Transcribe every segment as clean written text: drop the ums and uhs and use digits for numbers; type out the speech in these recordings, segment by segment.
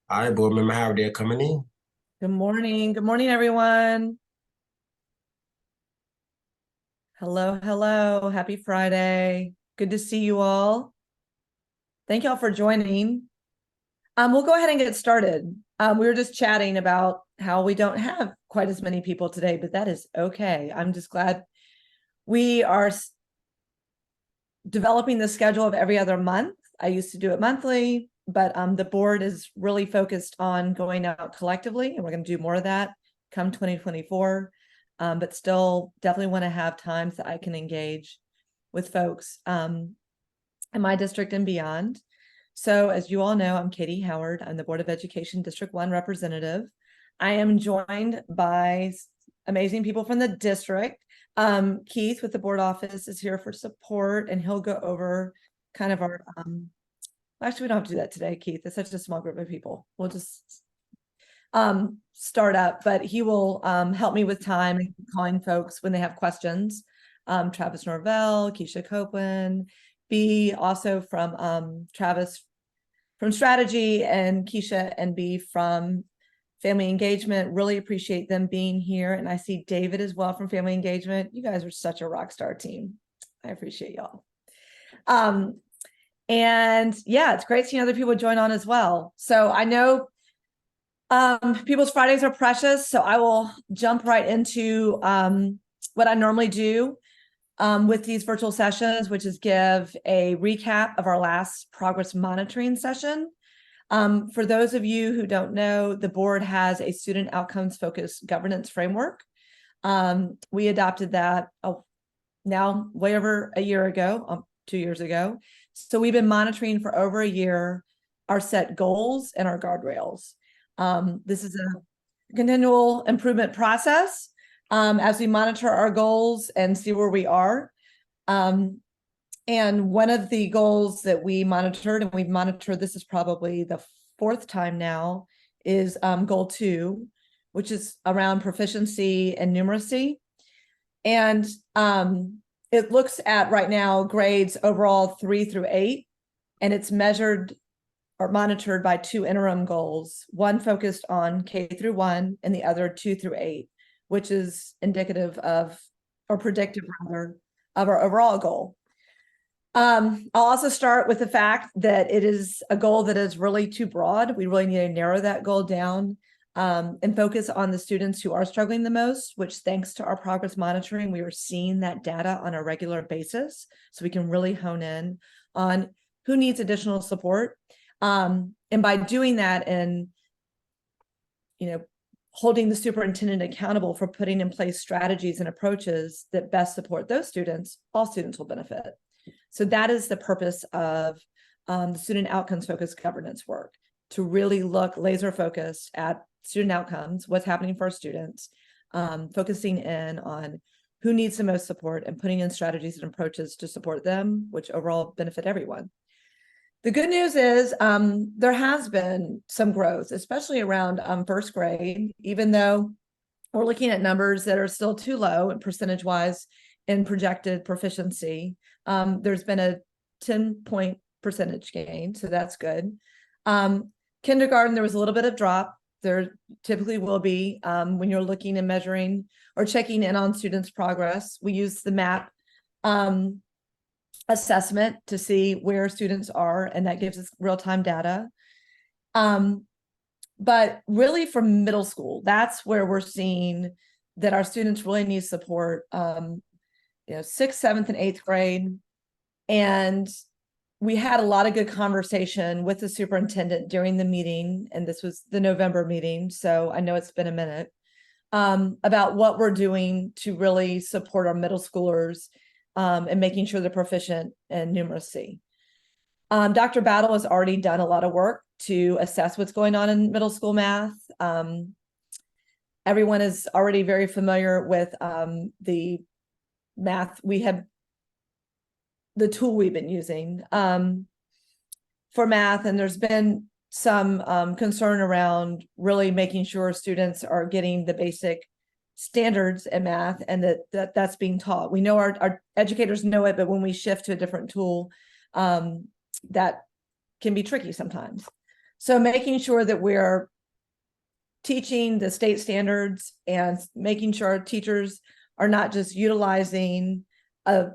All right, board member Howard, they're coming in. Good morning. Good morning, everyone. Hello, hello. Happy Friday. Good to see you all. Thank y'all for joining. We'll go ahead and get started. We were just chatting about how we don't have quite as many people today, but that is okay. I'm just glad we are developing the schedule of every other month. I used to do it monthly, but the board is really focused on going out collectively, and we're going to do more of that come 2024. But still definitely want to have times that I can engage with folks in my district and beyond. So as you all know, I'm Katie Howard. I'm the Board of Education District 1 representative. I am joined by amazing people from the district. Keith with the board office is here for support, and he'll go over kind of our, actually we don't have to do that today, Keith. It's such a small group of people. We'll just start up, but he will help me with time and calling folks when they have questions. Travis Norvell, Keisha Copeland, B also from Travis from strategy, and Keisha and B from family engagement. Really appreciate them being here. And I see David as well from family engagement. You guys are such a rock star team. I appreciate y'all. And yeah, it's great seeing other people join on as well. So I know people's Fridays are precious, so I will jump right into what I normally do with these virtual sessions, which is give a recap of our last progress monitoring session. For those of you who don't know, the board has a student outcomes focused governance framework. We adopted that now way over a year ago, 2 years ago. So we've been monitoring for over a year our set goals and our guardrails. This is a continual improvement process as we monitor our goals and see where we are. And one of the goals that we monitored, and we've monitored, this is probably the fourth time now, is goal 2, which is around proficiency and numeracy. And it looks at right now grades overall 3 through 8, and it's measured or monitored by 2 interim goals, one focused on K through 1 and the other 2 through 8, which is indicative of, or predictive rather, of our overall goal. I'll also start with the fact that it is a goal that is really too broad. We really need to narrow that goal down and focus on the students who are struggling the most, which thanks to our progress monitoring, we are seeing that data on a regular basis. So we can really hone in on who needs additional support. And by doing that and, holding the superintendent accountable for putting in place strategies and approaches that best support those students, all students will benefit. So that is the purpose of the student outcomes focused governance work, to really look laser focused at student outcomes, what's happening for our students, focusing in on who needs the most support and putting in strategies and approaches to support them, which overall benefit everyone. The good news is there has been some growth, especially around first grade, even though we're looking at numbers that are still too low and percentage-wise in projected proficiency. There's been a 10-point percentage gain, so that's good. Kindergarten, there was a little bit of drop. There typically will be when you're looking and measuring or checking in on students' progress. We use the MAP assessment to see where students are, and that gives us real-time data. But really from middle school, that's where we're seeing that our students really need support, 6th, 7th, and 8th grade. And we had a lot of good conversation with the superintendent during the meeting, and this was the November meeting, so I know it's been a minute, about what we're doing to really support our middle schoolers and making sure they're proficient in numeracy. Dr. Battle has already done a lot of work to assess what's going on in middle school math. Everyone is already very familiar with the math. We have the tool we've been using for math, and there's been some concern around really making sure students are getting the basic standards in math and that's being taught. We know our educators know it, but when we shift to a different tool, that can be tricky sometimes. So making sure that we're teaching the state standards and making sure our teachers are not just utilizing a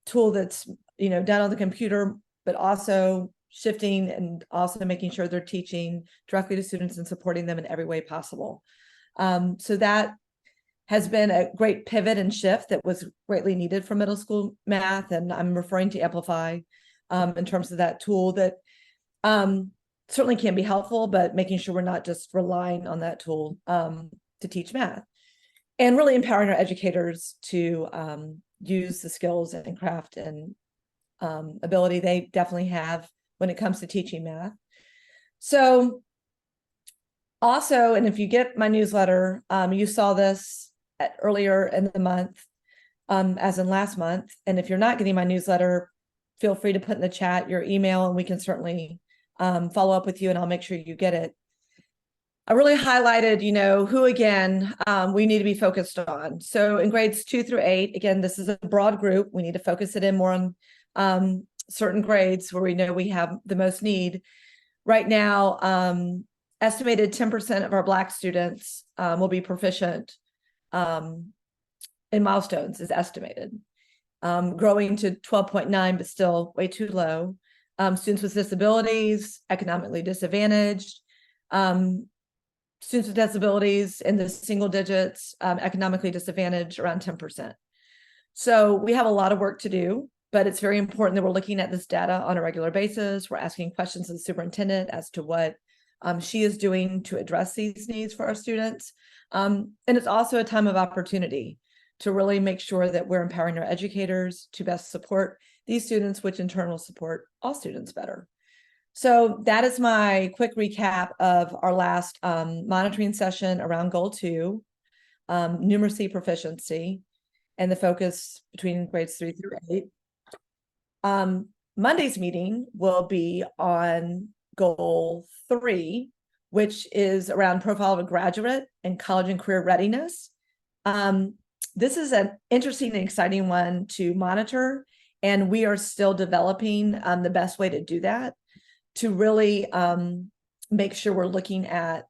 tool that's, done on the computer, but also shifting and also making sure they're teaching directly to students and supporting them in every way possible. So that has been a great pivot and shift that was greatly needed for middle school math. And I'm referring to Amplify in terms of that tool that certainly can be helpful, but making sure we're not just relying on that tool to teach math, and really empowering our educators to use the skills and craft and ability they definitely have when it comes to teaching math. So also, and if you get my newsletter, you saw this earlier in the month, as in last month. And if you're not getting my newsletter, feel free to put in the chat your email and we can certainly follow up with you and I'll make sure you get it. I really highlighted, who again, we need to be focused on. So in grades 2 through 8, again, this is a broad group. We need to focus it in more on certain grades where we know we have the most need. Right now, estimated 10% of our Black students will be proficient in milestones is estimated, growing to 12.9, but still way too low. Students with disabilities, economically disadvantaged, students with disabilities in the single digits, economically disadvantaged around 10%. So we have a lot of work to do, but it's very important that we're looking at this data on a regular basis. We're asking questions of the superintendent as to what she is doing to address these needs for our students. And it's also a time of opportunity to really make sure that we're empowering our educators to best support these students, which in turn will support all students better. So that is my quick recap of our last monitoring session around Goal 2, numeracy proficiency, and the focus between grades 3 through 8. Monday's meeting will be on Goal 3, which is around profile of a graduate and college and career readiness. This is an interesting and exciting one to monitor, and we are still developing the best way to do that, to really make sure we're looking at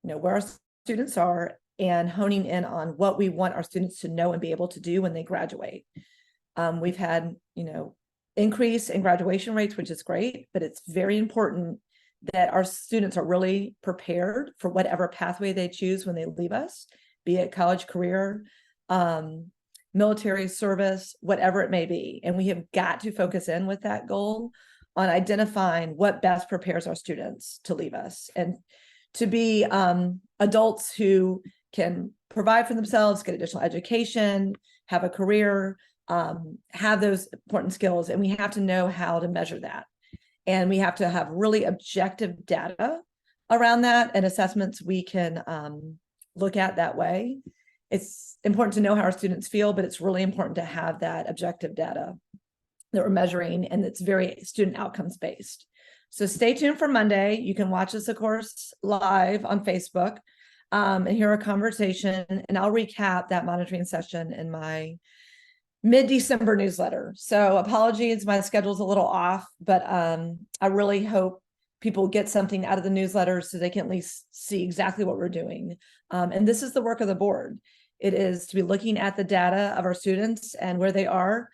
where our students are and honing in on what we want our students to know and be able to do when they graduate. We've had increase in graduation rates, which is great, but it's very important that our students are really prepared for whatever pathway they choose when they leave us, be it college, career, military service, whatever it may be. And we have got to focus in with that goal on identifying what best prepares our students to leave us and to be adults who can provide for themselves, get additional education, have a career, have those important skills. And we have to know how to measure that. And we have to have really objective data around that and assessments we can look at that way. It's important to know how our students feel, but it's really important to have that objective data that we're measuring, and it's very student outcomes based. So stay tuned for Monday. You can watch us, of course, live on Facebook and hear a conversation, and I'll recap that monitoring session in my mid-December newsletter. So apologies, my schedule's a little off, but I really hope people get something out of the newsletter so they can at least see exactly what we're doing. And this is the work of the board. It is to be looking at the data of our students and where they are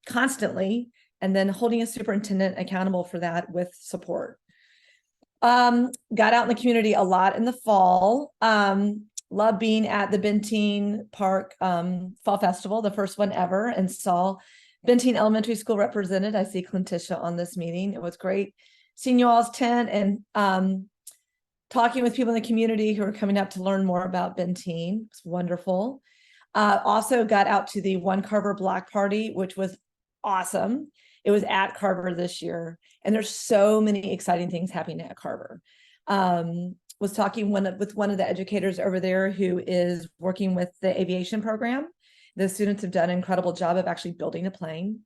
constantly, and then holding a superintendent accountable for that with support. Got out in the community a lot in the fall. Love being at the Benteen Park Fall Festival, the first one ever, and saw Benteen Elementary School represented. I see Clintisha on this meeting. It was great seeing you all's tent and talking with people in the community who are coming up to learn more about Benteen. It's wonderful. Also got out to the One Carver Block Party, which was awesome. It was at Carver this year, and there's so many exciting things happening at Carver. Was talking with one of the educators over there who is working with the aviation program. The students have done an incredible job of actually building a plane.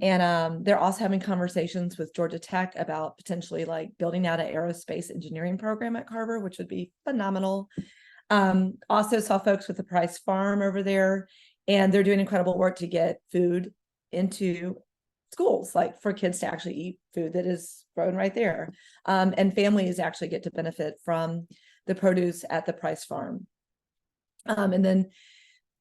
And they're also having conversations with Georgia Tech about potentially like building out an aerospace engineering program at Carver, which would be phenomenal. Also saw folks with the Price Farm over there, and they're doing incredible work to get food into schools, like for kids to actually eat food that is grown right there. And families actually get to benefit from the produce at the Price Farm. And then,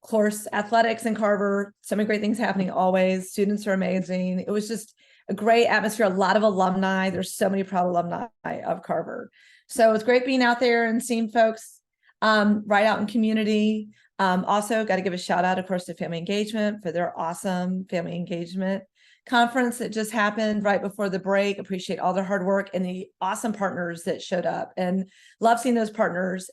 of course, athletics in Carver, so many great things happening always. Students are amazing. It was just a great atmosphere, a lot of alumni. There's so many proud alumni of Carver. So it's great being out there and seeing folks right out in community. Also got to give a shout out, of course, to Family Engagement for their awesome Family Engagement conference that just happened right before the break. Appreciate all their hard work and the awesome partners that showed up, and love seeing those partners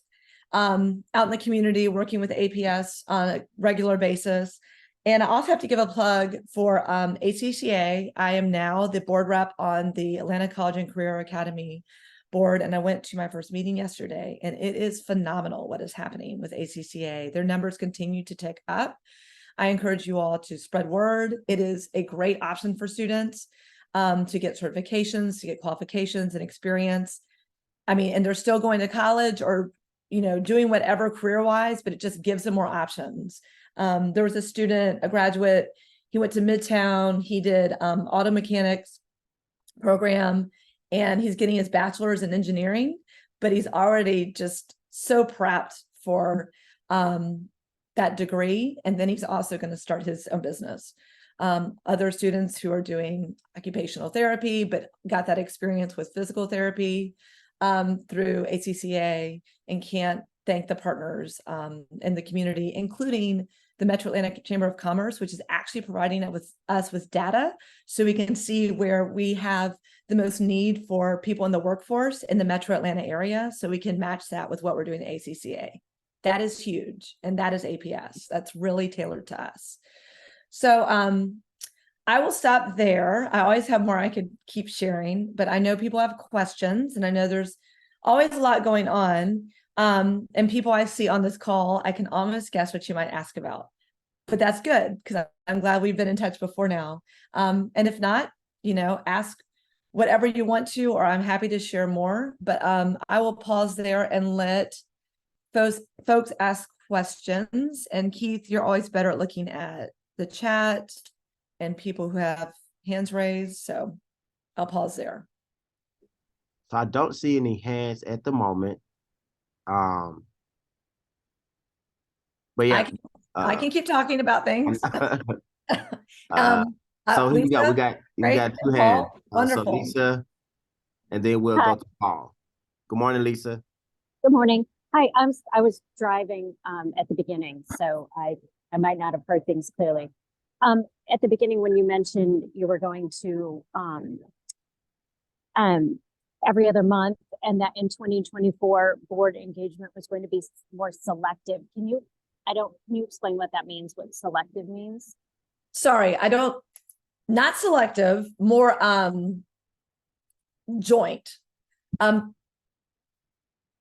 out in the community working with APS on a regular basis. And I also have to give a plug for ACCA. I am now the board rep on the Atlanta College and Career Academy board, and I went to my first meeting yesterday, and it is phenomenal what is happening with ACCA. Their numbers continue to tick up. I encourage you all to spread word. It is a great option for students to get certifications, to get qualifications and experience. I mean, and they're still going to college or, you know, doing whatever career-wise, but it just gives them more options. There was a student, a graduate, he went to Midtown, he did auto mechanics program, and he's getting his bachelor's in engineering, but he's already just so prepped for that degree. And then he's also going to start his own business. Other students who are doing occupational therapy, but got that experience with physical therapy through ACCA, and can't thank the partners in the community, including the Metro Atlanta Chamber of Commerce, which is actually providing us with data so we can see where we have the most need for people in the workforce in the Metro Atlanta area, so we can match that with what we're doing at ACCA. That is huge, and that is APS. That's really tailored to us. So I will stop there. I always have more I could keep sharing, but I know people have questions, and I know there's always a lot going on. And people I see on this call, I can almost guess what you might ask about, but that's good because I'm glad we've been in touch before now. And if not, you know, ask whatever you want to, or I'm happy to share more, but I will pause there and let those folks ask questions. And Keith, you're always better at looking at the chat and people who have hands raised. So I'll pause there. So I don't see any hands at the moment. But yeah, I can keep talking about things. So who we got? We got two hands. Wonderful. So Lisa, and then we'll go to Paul. Good morning, Lisa. Good morning. Hi, I was driving at the beginning, so I might not have heard things clearly. At the beginning, when you mentioned you were going to every other month, and that in 2024 board engagement was going to be more selective. Can you explain what that means, what selective means? Sorry, not selective, more joint.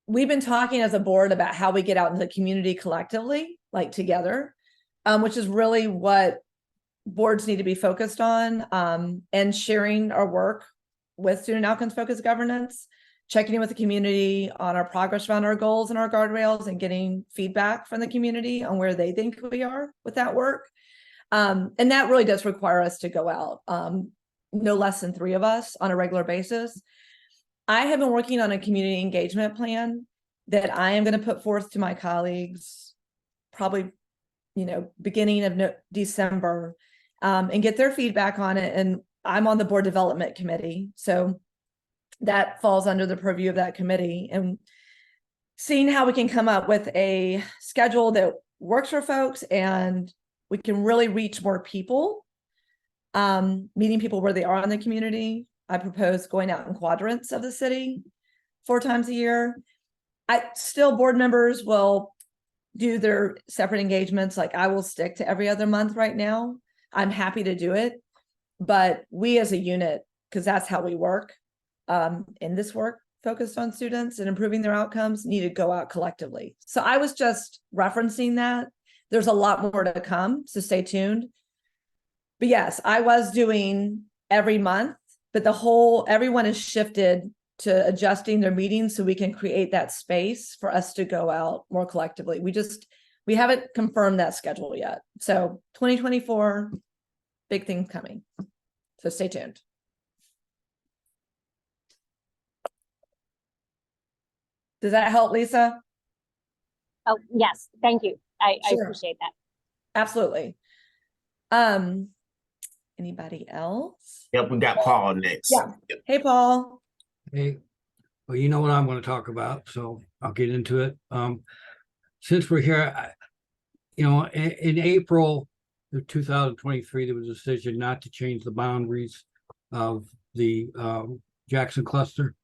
We've been talking as a board about how we get out into the community collectively, like together, which is really what boards need to be focused on, and sharing our work with student outcomes focused governance, checking in with the community on our progress around our goals and our guardrails, and getting feedback from the community on where they think we are with that work. And that really does require us to go out, no less than 3 of us on a regular basis. I have been working on a community engagement plan that I am going to put forth to my colleagues probably, beginning of December, and get their feedback on it. And I'm on the board development committee, so that falls under the purview of that committee, and seeing how we can come up with a schedule that works for folks and we can really reach more people, meeting people where they are in the community. I propose going out in quadrants of the city 4 times a year. Board members will do their separate engagements. Like I will stick to every other month right now. I'm happy to do it, but we as a unit, because that's how we work in this work focused on students and improving their outcomes, need to go out collectively. So I was just referencing that. There's a lot more to come, so stay tuned. But yes, I was doing every month, but everyone has shifted to adjusting their meetings so we can create that space for us to go out more collectively. We haven't confirmed that schedule yet. So 2024, big things coming. So stay tuned. Does that help, Lisa? Oh, yes, thank you. I Sure. appreciate that. Absolutely. Anybody else? Yep, we got Paul next. Yeah. Hey, Paul. Hey, well, you know what I'm going to talk about, so I'll get into it. Since we're here, in April of 2023, there was a decision not to change the boundaries of the Jackson cluster.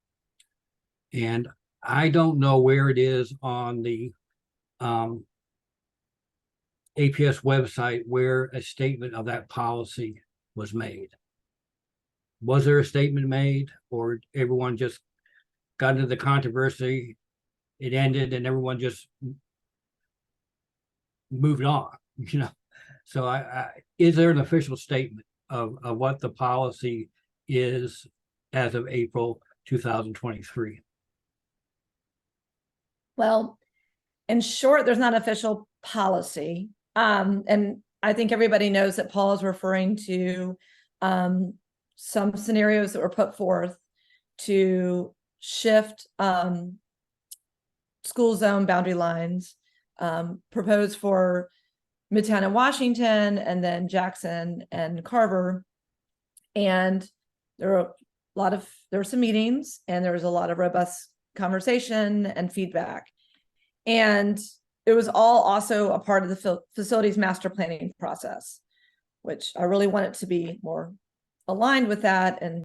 And I don't know where it is on the APS website where a statement of that policy was made. Was there a statement made, or everyone just got into the controversy, it ended, and everyone just moved on, So is there an official statement of what the policy is as of April 2023? Well, in short, there's not official policy. And I think everybody knows that Paul is referring to some scenarios that were put forth to shift school zone boundary lines proposed for Midtown and Washington, and then Jackson and Carver. And there were some meetings, and there was a lot of robust conversation and feedback. And it was all also a part of the facilities master planning process, which I really want it to be more aligned with that and